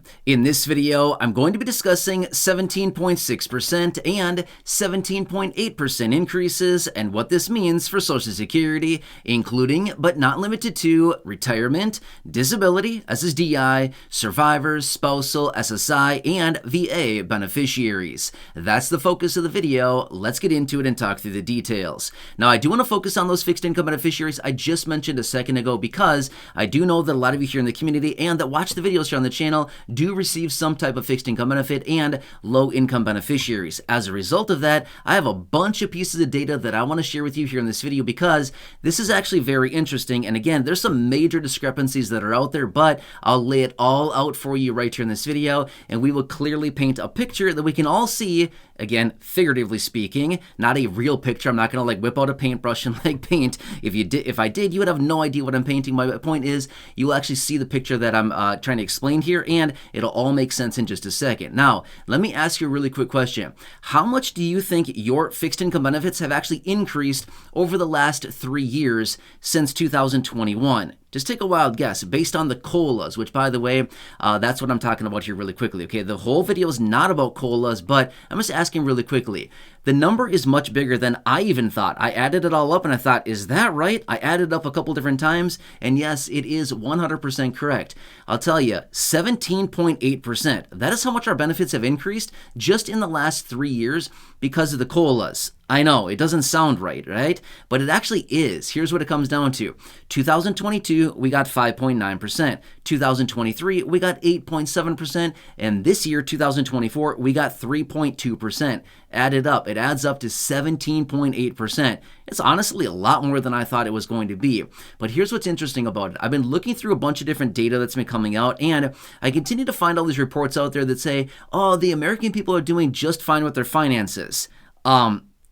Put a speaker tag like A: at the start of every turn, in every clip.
A: everyone. In this video, I'm going to be discussing 17.6% and 17.8% increases and what this means for Social Security, including but not limited to retirement, disability, SSDI, survivors, spousal, SSI, and VA beneficiaries. That's the focus of the video. Let's get into it and talk through the details. Now, I do want to focus on those fixed income beneficiaries I just mentioned a second ago because I do know that a lot of you here in the community and that watch the videos here on the channel do receive some type of fixed income benefit and low income beneficiaries. As a result of that, I have a bunch of pieces of data that I want to share with you here in this video because this is actually very interesting. And again, there's some major discrepancies that are out there, but I'll lay it all out for you right here in this video, and we will clearly paint a picture that we can all see. Again, figuratively speaking, not a real picture. I'm not going to like whip out a paintbrush and like paint. If I did, you would have no idea what I'm painting. My point is you will actually see the picture that I'm trying to explain here, and it'll all make sense in just a second. Now, let me ask you a really quick question. How much do you think your fixed income benefits have actually increased over the last 3 years since 2021? Just take a wild guess based on the COLAs, which, by the way, that's what I'm talking about here really quickly, okay? The whole video is not about COLAs, but I'm just asking really quickly. The number is much bigger than I even thought. I added it all up and I thought, is that right? I added it up a couple different times, and yes, it is 100% correct. I'll tell you, 17.8%. That is how much our benefits have increased just in the last 3 years because of the COLAs. I know, it doesn't sound right? But it actually is. Here's what it comes down to. 2022, we got 5.9%. 2023, we got 8.7%. And this year, 2024, we got 3.2%. Added up, it adds up to 17.8%. It's honestly a lot more than I thought it was going to be. But here's what's interesting about it. I've been looking through a bunch of different data that's been coming out, and I continue to find all these reports out there that say, oh, the American people are doing just fine with their finances.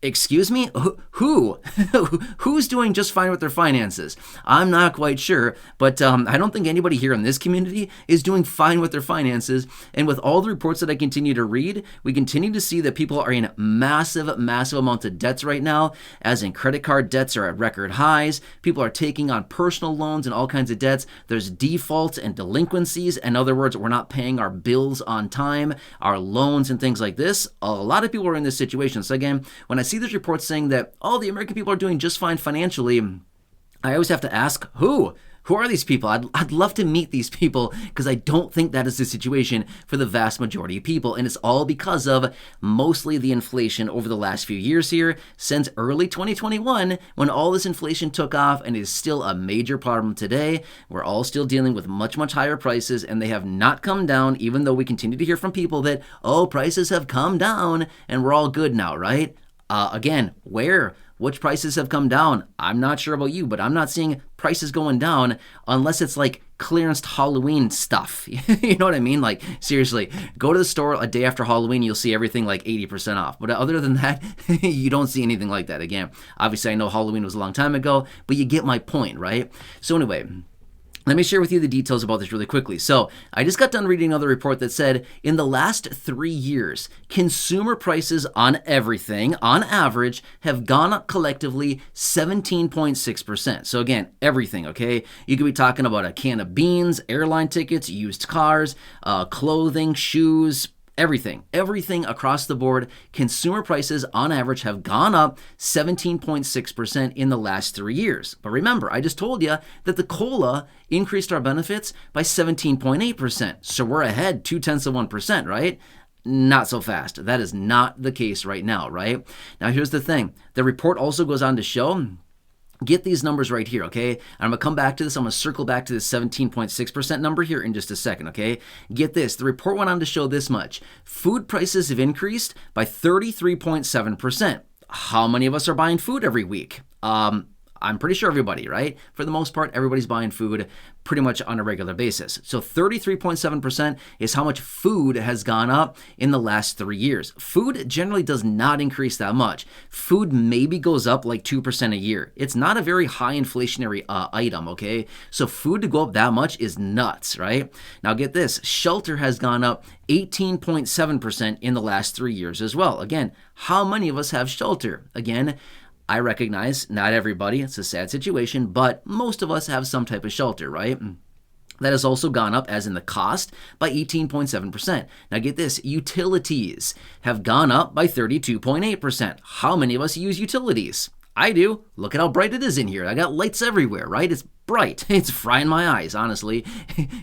A: Excuse me? Who? Who's doing just fine with their finances? I'm not quite sure, but I don't think anybody here in this community is doing fine with their finances. And with all the reports that I continue to read, we continue to see that people are in massive amounts of debts right now, as in credit card debts are at record highs. People are taking on personal loans and all kinds of debts. There's defaults and delinquencies. In other words, we're not paying our bills on time, our loans and things like this. A lot of people are in this situation. So again, when I see this report saying that all the American people are doing just fine financially, I always have to ask, who are these people? I'd love to meet these people because I don't think that is the situation for the vast majority of people. And it's all because of mostly the inflation over the last few years here since early 2021 when all this inflation took off, and is still a major problem today. We're all still dealing with much higher prices, and they have not come down, even though we continue to hear from people that, oh, prices have come down and we're all good now, right? Again, which prices have come down? I'm not sure about you, but I'm not seeing prices going down unless it's like clearance Halloween stuff. You know what I mean? Like, seriously, go to the store a day after Halloween, you'll see everything like 80% off. But other than that, you don't see anything like that. Again, obviously I know Halloween was a long time ago, but you get my point, right? So anyway, let me share with you the details about this really quickly. So I just got done reading another report that said in the last 3 years, consumer prices on everything, on average, have gone up collectively 17.6%. So again, everything, okay? You could be talking about a can of beans, airline tickets, used cars, clothing, shoes, everything across the board. Consumer prices on average have gone up 17.6% in the last 3 years. But remember, I just told you that the COLA increased our benefits by 17.8%. So we're ahead 0.2%, right? Not so fast. That is not the case right now, right? Now, here's the thing. The report also goes on to show, get these numbers right here, okay? And I'm going to come back to this. I'm going to circle back to this 17.6% number here in just a second, okay? Get this. The report went on to show this much. Food prices have increased by 33.7%. How many of us are buying food every week? I'm pretty sure everybody, right? For the most part, everybody's buying food pretty much on a regular basis. So 33.7% is how much food has gone up in the last 3 years. Food generally does not increase that much. Food maybe goes up like 2% a year. It's not a very high inflationary item, okay? So food to go up that much is nuts, right? Now get this, shelter has gone up 18.7% in the last 3 years as well. Again, how many of us have shelter? Again, I recognize not everybody, it's a sad situation, but most of us have some type of shelter, right? That has also gone up, as in the cost, by 18.7%. Now get this, utilities have gone up by 32.8%. How many of us use utilities? I do. Look at how bright it is in here. I got lights everywhere, right? It's bright. It's frying my eyes, honestly.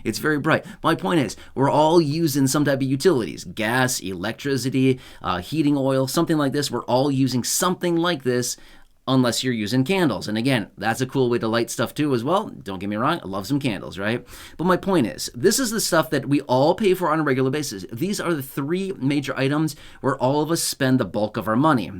A: It's very bright. My point is, we're all using some type of utilities. Gas, electricity, heating oil, something like this. We're all using something like this, unless you're using candles. And again, that's a cool way to light stuff too as well. Don't get me wrong, I love some candles, right? But my point is, this is the stuff that we all pay for on a regular basis. These are the three major items where all of us spend the bulk of our money.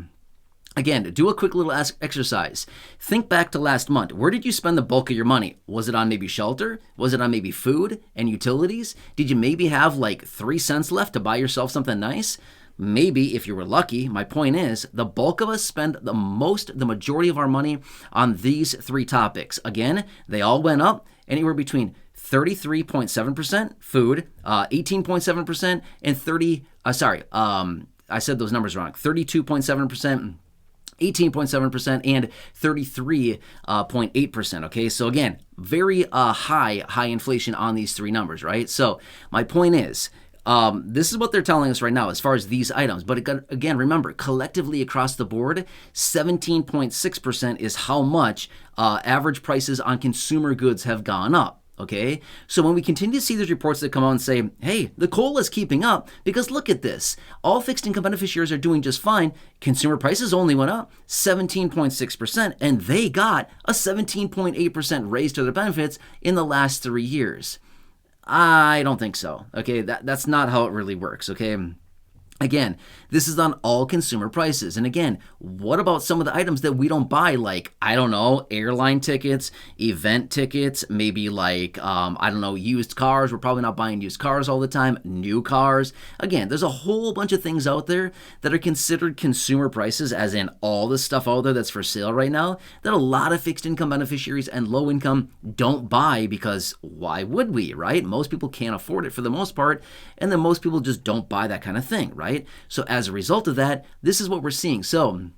A: Again, do a quick little exercise. Think back to last month. Where did you spend the bulk of your money? Was it on maybe shelter? Was it on maybe food and utilities? Did you maybe have like 3 cents left to buy yourself something nice? Maybe, if you were lucky. My point is, the bulk of us spend the majority of our money on these three topics. Again, they all went up anywhere between 33.7% food, 18.7%, and I said those numbers wrong. 32.7%. 18.7% and 33.8%. Okay, so again, very high inflation on these three numbers, right? So my point is, this is what they're telling us right now as far as these items. But again, remember, collectively across the board, 17.6% is how much average prices on consumer goods have gone up. Okay, so when we continue to see these reports that come out and say, hey, the COLA is keeping up because look at this, all fixed income beneficiaries are doing just fine. Consumer prices only went up 17.6%, and they got a 17.8% raise to their benefits in the last 3 years. I don't think so. Okay, that's not how it really works. Okay. Again, this is on all consumer prices. And again, what about some of the items that we don't buy? Like, I don't know, airline tickets, event tickets, maybe like, used cars. We're probably not buying used cars all the time, new cars. Again, there's a whole bunch of things out there that are considered consumer prices, as in all the stuff out there that's for sale right now, that a lot of fixed income beneficiaries and low income don't buy because why would we, right? Most people can't afford it for the most part. And then most people just don't buy that kind of thing, right? So as a result of that, this is what we're seeing. So when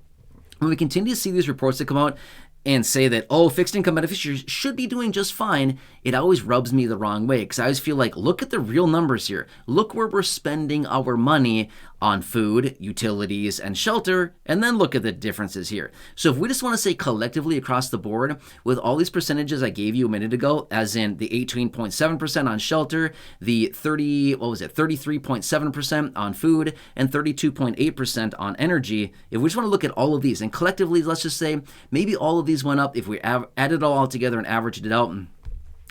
A: we continue to see these reports that come out and say that, oh, fixed income beneficiaries should be doing just fine, it always rubs me the wrong way because I always feel like, look at the real numbers here. Look where we're spending our money on food, utilities, and shelter, and then look at the differences here. So if we just want to say collectively across the board, with all these percentages I gave you a minute ago, as in the 18.7% on shelter, the 33.7% on food, and 32.8% on energy, if we just want to look at all of these, and collectively, let's just say maybe all of these went up, if we add it all together and averaged it out,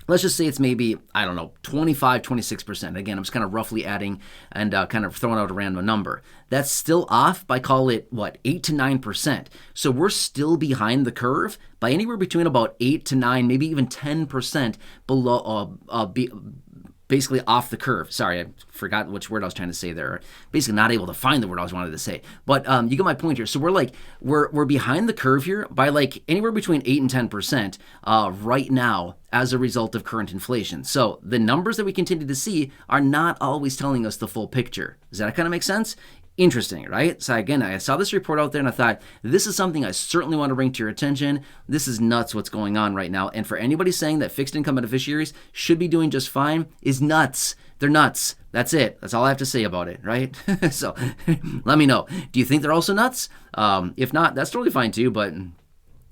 A: let's just say it's maybe, 25, 26%. Again, I'm just kind of roughly adding and kind of throwing out a random number. That's still off by, call it, 8 to 9%. So we're still behind the curve by anywhere between about 8 to 9, maybe even 10% below, basically off the curve. Sorry, I forgot which word I was trying to say there. Basically not able to find the word I was wanted to say. But you get my point here. So we're behind the curve here by anywhere between 8 and 10% right now as a result of current inflation. So the numbers that we continue to see are not always telling us the full picture. Does that kind of make sense? Interesting, right? So again, I saw this report out there and I thought, this is something I certainly want to bring to your attention. This is nuts what's going on right now. And for anybody saying that fixed income beneficiaries should be doing just fine is nuts. They're nuts. That's it. That's all I have to say about it, right? So let me know. Do you think they're also nuts? If not, that's totally fine too, but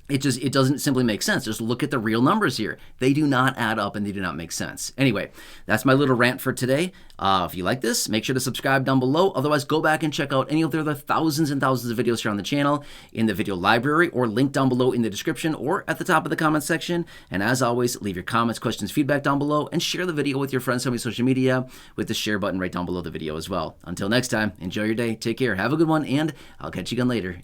A: it doesn't simply make sense. Just look at the real numbers here. They do not add up and they do not make sense. Anyway, that's my little rant for today. If you like this, make sure to subscribe down below. Otherwise, go back and check out any of the other thousands and thousands of videos here on the channel in the video library or link down below in the description or at the top of the comment section. And as always, leave your comments, questions, feedback down below and share the video with your friends on social media with the share button right down below the video as well. Until next time, enjoy your day, take care, have a good one, and I'll catch you again later.